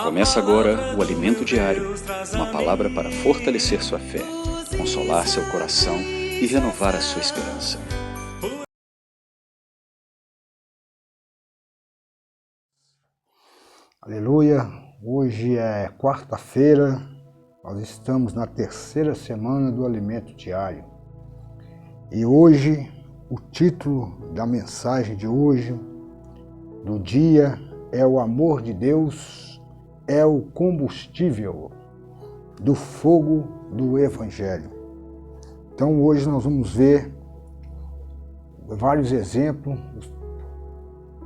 Começa agora o Alimento Diário, uma palavra para fortalecer sua fé, consolar seu coração e renovar a sua esperança. Aleluia! Hoje é quarta-feira, nós estamos na terceira semana do Alimento Diário. E hoje, o título da mensagem de hoje, do dia, é o amor de Deus, é o combustível do fogo do Evangelho. Então hoje nós vamos ver vários exemplos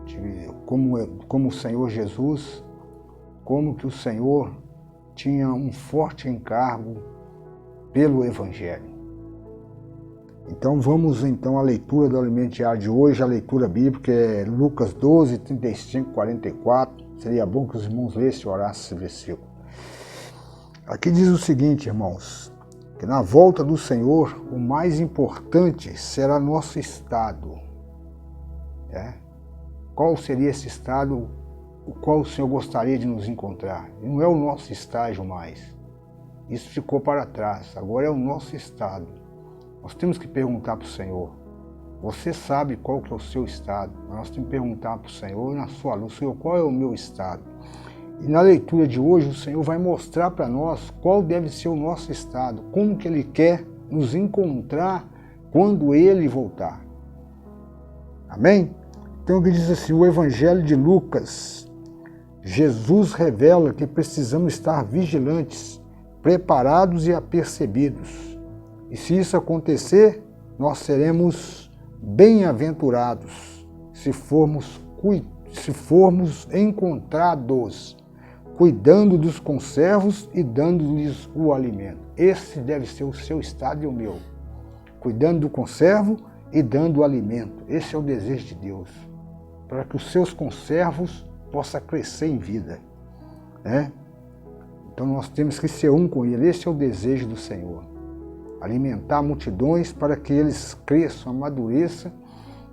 de como o Senhor Jesus, como que o Senhor tinha um forte encargo pelo Evangelho. Então vamos à leitura do Alimento Diário de hoje. A leitura bíblica é Lucas 12, 35, 44. Seria bom que os irmãos lessem e orassem esse versículo. Aqui diz o seguinte, irmãos, que na volta do Senhor o mais importante será nosso estado. Qual seria esse estado o qual o Senhor gostaria de nos encontrar? E não é o nosso estágio mais. Isso ficou para trás, agora é o nosso estado. Nós temos que perguntar para o Senhor. Você sabe qual que é o seu estado? Nós temos que perguntar para o Senhor, na sua luz, Senhor, qual é o meu estado? E na leitura de hoje, o Senhor vai mostrar para nós qual deve ser o nosso estado, como que Ele quer nos encontrar quando Ele voltar. Amém? Então, ele diz assim, o Evangelho de Lucas, Jesus revela que precisamos estar vigilantes, preparados e apercebidos. E se isso acontecer, nós seremos bem-aventurados se formos encontrados, cuidando dos conservos e dando-lhes o alimento. Esse deve ser o seu estado e o meu. Cuidando do conservo e dando o alimento. Esse é o desejo de Deus. Para que os seus conservos possam crescer em vida. Então nós temos que ser um com Ele. Esse é o desejo do Senhor. Alimentar multidões para que eles cresçam, amadureçam,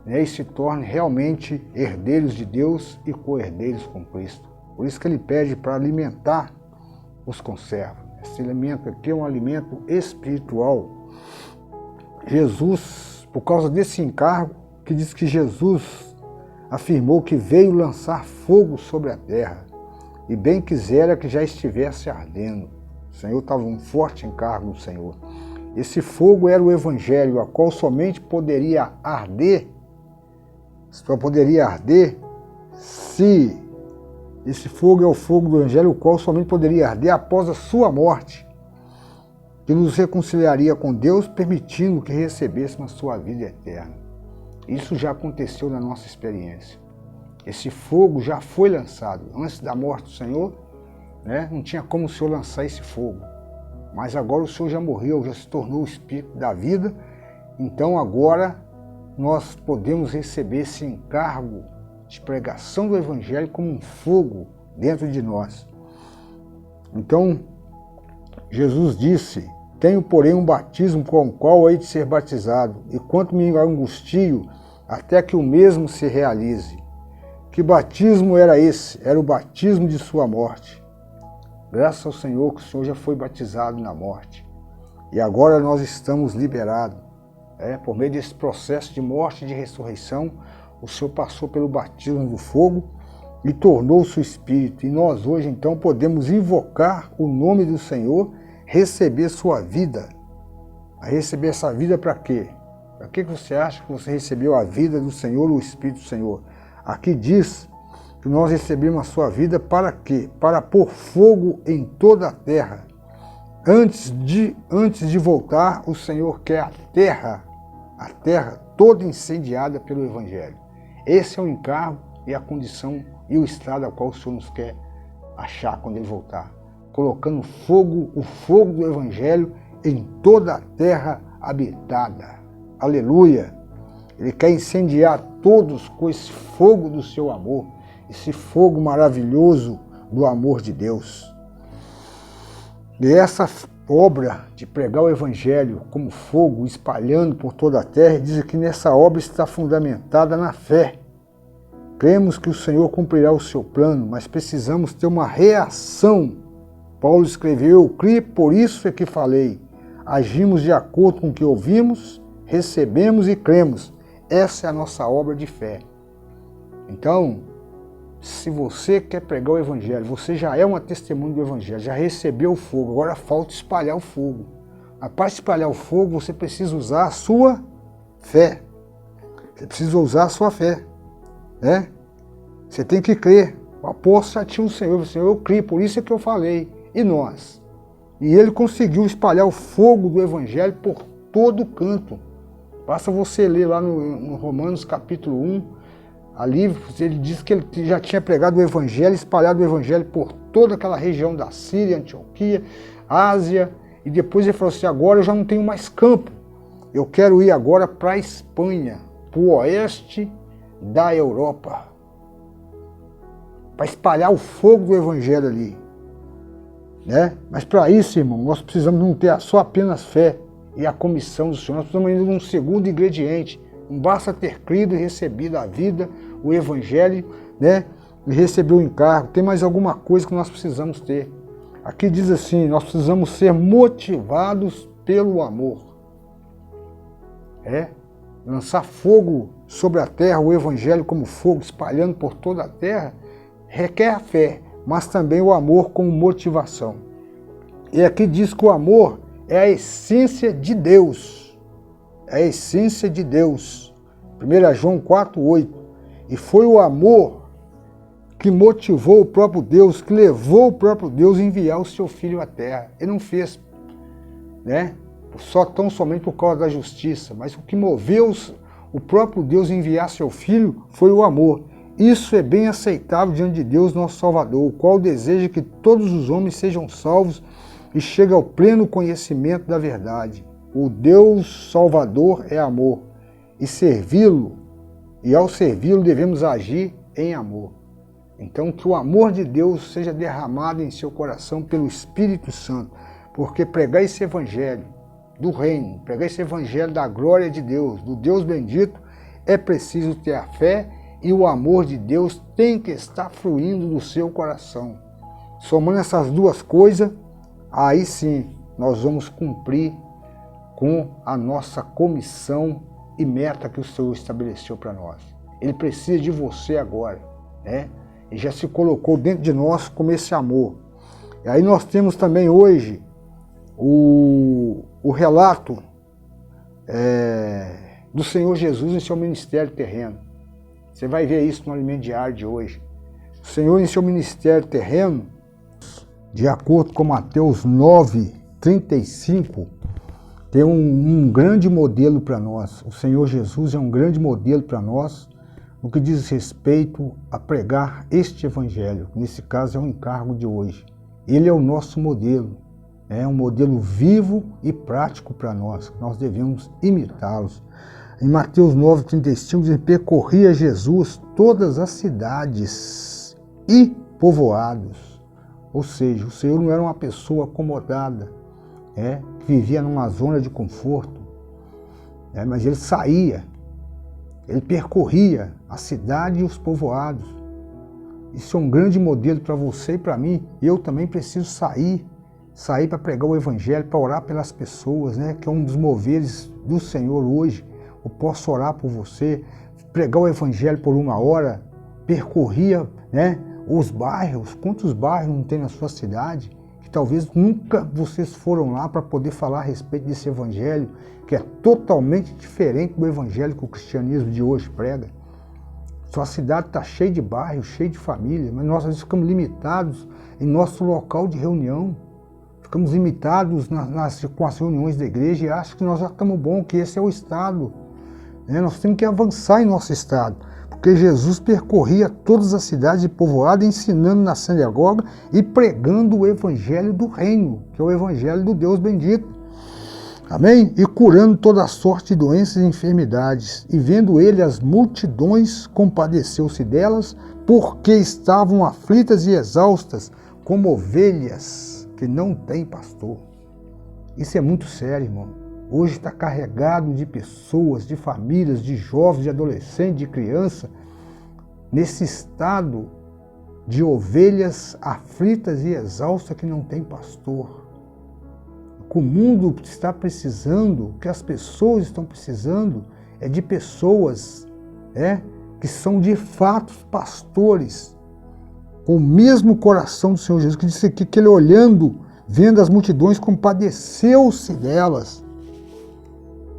e se tornem realmente herdeiros de Deus e co-herdeiros com Cristo. Por isso que Ele pede para alimentar os conservos. Esse alimento aqui é um alimento espiritual. Jesus, por causa desse encargo, que diz que Jesus afirmou que veio lançar fogo sobre a terra, e bem quisera que já estivesse ardendo. O Senhor estava um forte encargo do Senhor. Esse fogo era o Evangelho, a qual somente poderia arder, se esse fogo é o fogo do Evangelho, o qual somente poderia arder após a sua morte, que nos reconciliaria com Deus, permitindo que recebêssemos a sua vida eterna. Isso já aconteceu na nossa experiência. Esse fogo já foi lançado. Antes da morte do Senhor, não tinha como o Senhor lançar esse fogo. Mas agora o Senhor já morreu, já se tornou o Espírito da vida. Então agora nós podemos receber esse encargo de pregação do Evangelho como um fogo dentro de nós. Então Jesus disse, tenho porém um batismo com o qual hei de ser batizado, e quanto me angustio até que o mesmo se realize. Que batismo era esse? Era o batismo de sua morte. Graças ao Senhor que o Senhor já foi batizado na morte. E agora nós estamos liberados. Por meio desse processo de morte e de ressurreição, o Senhor passou pelo batismo do fogo e tornou-se o Espírito. E nós hoje então podemos invocar o nome do Senhor, receber sua vida. A receber essa vida para quê? Para que você acha que você recebeu a vida do Senhor, o Espírito do Senhor? Aqui diz que nós recebemos a sua vida para quê? Para pôr fogo em toda a terra. Antes de voltar, o Senhor quer a terra toda incendiada pelo Evangelho. Esse é o encargo e a condição e o estado a qual o Senhor nos quer achar quando Ele voltar. Colocando o fogo do Evangelho em toda a terra habitada. Aleluia! Ele quer incendiar todos com esse fogo do seu amor. Esse fogo maravilhoso do amor de Deus. E essa obra de pregar o Evangelho como fogo, espalhando por toda a terra, diz que nessa obra está fundamentada na fé. Cremos que o Senhor cumprirá o seu plano, mas precisamos ter uma reação. Paulo escreveu, eu criei, por isso é que falei. Agimos de acordo com o que ouvimos, recebemos e cremos. Essa é a nossa obra de fé. Então, se você quer pregar o Evangelho, você já é uma testemunha do Evangelho, já recebeu o fogo, agora falta espalhar o fogo. Mas para espalhar o fogo, você precisa usar a sua fé. Você precisa usar a sua fé. Né? Você tem que crer. O apóstolo já tinha o Senhor, eu criei, por isso é que eu falei. E nós? E ele conseguiu espalhar o fogo do Evangelho por todo canto. Basta você ler lá no Romanos capítulo 1, ali ele diz que ele já tinha pregado o Evangelho, espalhado o Evangelho por toda aquela região da Síria, Antioquia, Ásia, e depois ele falou assim, agora eu já não tenho mais campo, eu quero ir agora para a Espanha, para o oeste da Europa, para espalhar o fogo do Evangelho ali. Né? Mas para isso, irmão, nós precisamos não ter só apenas fé e a comissão do Senhor, nós precisamos ainda de um segundo ingrediente. Não basta ter crido e recebido a vida, o Evangelho, né? E receber o encargo. Tem mais alguma coisa que nós precisamos ter. Aqui diz assim, nós precisamos ser motivados pelo amor. Lançar fogo sobre a terra, o Evangelho como fogo, espalhando por toda a terra, requer a fé, mas também o amor como motivação. E aqui diz que o amor é a essência de Deus. É a essência de Deus. 1 João 4,8. E foi o amor que motivou o próprio Deus, que levou o próprio Deus a enviar o seu Filho à terra. Ele não fez, né, tão somente por causa da justiça, mas o que moveu o próprio Deus a enviar seu Filho foi o amor. Isso é bem aceitável diante de Deus, nosso Salvador, o qual deseja que todos os homens sejam salvos e cheguem ao pleno conhecimento da verdade. O Deus Salvador é amor, e servi-lo, e ao servi-lo devemos agir em amor. Então que o amor de Deus seja derramado em seu coração pelo Espírito Santo, porque pregar esse Evangelho do reino, pregar esse Evangelho da glória de Deus, do Deus bendito, é preciso ter a fé e o amor de Deus tem que estar fluindo do seu coração. Somando essas duas coisas, aí sim nós vamos cumprir com a nossa comissão e meta que o Senhor estabeleceu para nós. Ele precisa de você agora, né? Ele já se colocou dentro de nós como esse amor. E aí nós temos também hoje o relato do Senhor Jesus em seu ministério terreno. Você vai ver isso no Alimento Diário de hoje. O Senhor em seu ministério terreno, de acordo com Mateus 9:35, tem um grande modelo para nós. O Senhor Jesus é um grande modelo para nós no que diz respeito a pregar este Evangelho. Nesse caso é um encargo de hoje. Ele é o nosso modelo. É um modelo vivo e prático para nós. Nós devemos imitá-los. Em Mateus 9:35 diz, percorria Jesus todas as cidades e povoados. Ou seja, o Senhor não era uma pessoa acomodada, que vivia numa zona de conforto, mas ele saía, ele percorria a cidade e os povoados. Isso é um grande modelo para você e para mim. Eu também preciso sair para pregar o Evangelho, para orar pelas pessoas, que é um dos moveres do Senhor hoje. Eu posso orar por você, pregar o Evangelho por 1 hora, percorria os bairros. Quantos bairros não tem na sua cidade que talvez nunca vocês foram lá para poder falar a respeito desse Evangelho, que é totalmente diferente do Evangelho que o cristianismo de hoje prega. Sua cidade está cheia de bairros, cheia de famílias, mas nós ficamos limitados em nosso local de reunião. Ficamos limitados com as reuniões da igreja e achamos que nós já estamos bom, que esse é o estado. Nós temos que avançar em nosso estado, porque Jesus percorria todas as cidades e povoados, ensinando na sinagoga e pregando o Evangelho do reino, que é o Evangelho do Deus bendito. Amém? E curando toda sorte de doenças e enfermidades. E vendo ele as multidões, compadeceu-se delas, porque estavam aflitas e exaustas, como ovelhas que não têm pastor. Isso é muito sério, irmão. Hoje está carregado de pessoas, de famílias, de jovens, de adolescentes, de crianças, nesse estado de ovelhas aflitas e exaustas que não tem pastor. O que o mundo está precisando, o que as pessoas estão precisando, é de pessoas que são de fato pastores, com o mesmo coração do Senhor Jesus, que disse aqui que ele olhando, vendo as multidões, compadeceu-se delas.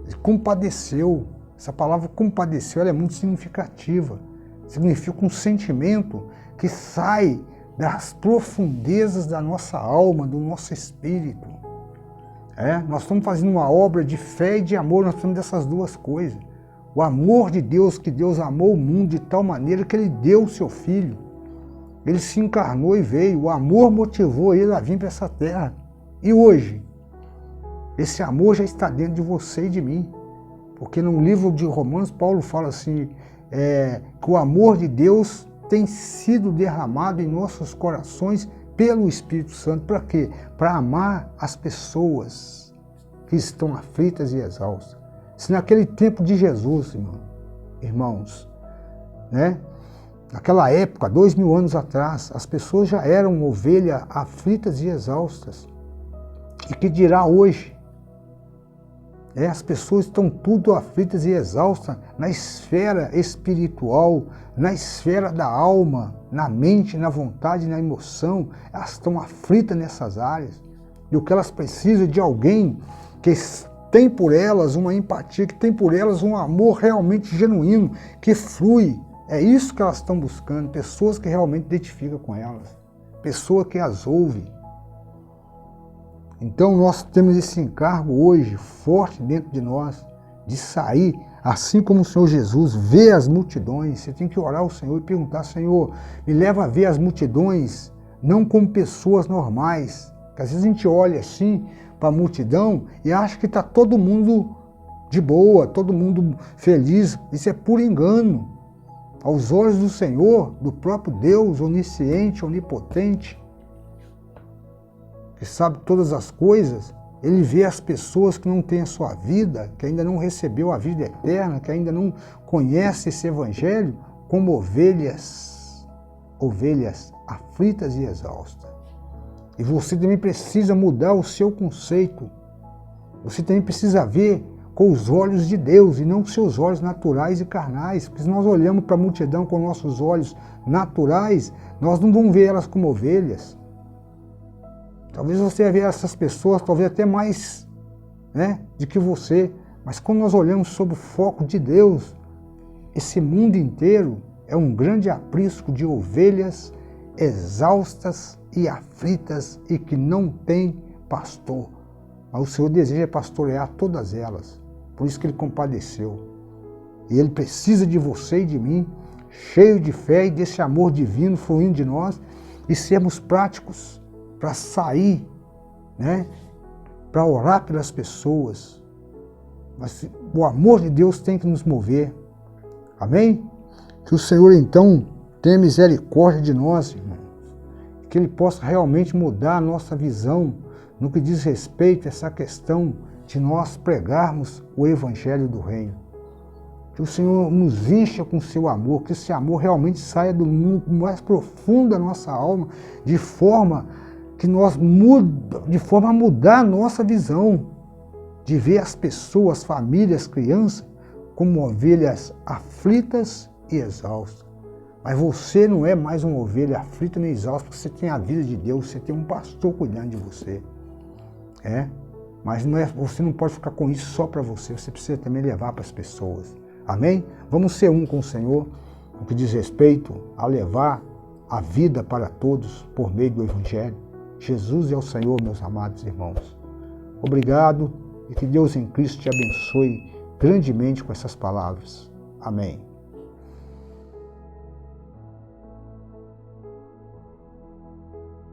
Ele compadeceu. Essa palavra compadeceu, ela é muito significativa. Significa um sentimento que sai das profundezas da nossa alma, do nosso espírito. Nós estamos fazendo uma obra de fé e de amor, nós temos dessas duas coisas. O amor de Deus, que Deus amou o mundo de tal maneira que Ele deu o seu Filho. Ele se encarnou e veio. O amor motivou Ele a vir para essa terra. E hoje, esse amor já está dentro de você e de mim. Porque no livro de Romanos, Paulo fala assim, que o amor de Deus tem sido derramado em nossos corações pelo Espírito Santo. Para quê? Para amar as pessoas que estão aflitas e exaustas. Se naquele tempo de Jesus, irmãos, naquela época, 2000 anos atrás, as pessoas já eram ovelhas aflitas e exaustas. E que dirá hoje? As pessoas estão tudo aflitas e exaustas na esfera espiritual, na esfera da alma, na mente, na vontade, na emoção. Elas estão aflitas nessas áreas. E o que elas precisam é de alguém que tem por elas uma empatia, que tem por elas um amor realmente genuíno, que flui. É isso que elas estão buscando, pessoas que realmente identificam com elas, pessoas que as ouvem. Então nós temos esse encargo hoje, forte dentro de nós, de sair, assim como o Senhor Jesus, ver as multidões. Você tem que orar ao Senhor e perguntar, Senhor, me leva a ver as multidões, não como pessoas normais. Porque às vezes a gente olha assim para a multidão e acha que está todo mundo de boa, todo mundo feliz. Isso é puro engano. Aos olhos do Senhor, do próprio Deus, onisciente, onipotente, que sabe todas as coisas, Ele vê as pessoas que não têm a sua vida, que ainda não recebeu a vida eterna, que ainda não conhece esse Evangelho, como ovelhas aflitas e exaustas. E você também precisa mudar o seu conceito. Você também precisa ver com os olhos de Deus e não com seus olhos naturais e carnais. Porque se nós olhamos para a multidão com nossos olhos naturais, nós não vamos ver elas como ovelhas. Talvez você vai ver essas pessoas, talvez até mais do que você. Mas quando nós olhamos sob o foco de Deus, esse mundo inteiro é um grande aprisco de ovelhas exaustas e aflitas e que não tem pastor. Mas o Senhor deseja pastorear todas elas. Por isso que Ele compadeceu. E Ele precisa de você e de mim, cheio de fé e desse amor divino fluindo de nós, e sermos práticos para sair, para orar pelas pessoas. Mas o amor de Deus tem que nos mover. Amém? Que o Senhor então tenha misericórdia de nós, irmãos. Que Ele possa realmente mudar a nossa visão no que diz respeito a essa questão de nós pregarmos o Evangelho do Reino. Que o Senhor nos encha com o seu amor, que esse amor realmente saia do mundo mais profundo da nossa alma, de forma a mudar a nossa visão, de ver as pessoas, as famílias, as crianças, como ovelhas aflitas e exaustas. Mas você não é mais uma ovelha aflita nem exausta, porque você tem a vida de Deus, você tem um pastor cuidando de você. Mas você não pode ficar com isso só para você, você precisa também levar para as pessoas. Amém? Vamos ser um com o Senhor, no que diz respeito a levar a vida para todos por meio do Evangelho. Jesus é o Senhor, meus amados irmãos. Obrigado e que Deus em Cristo te abençoe grandemente com essas palavras. Amém.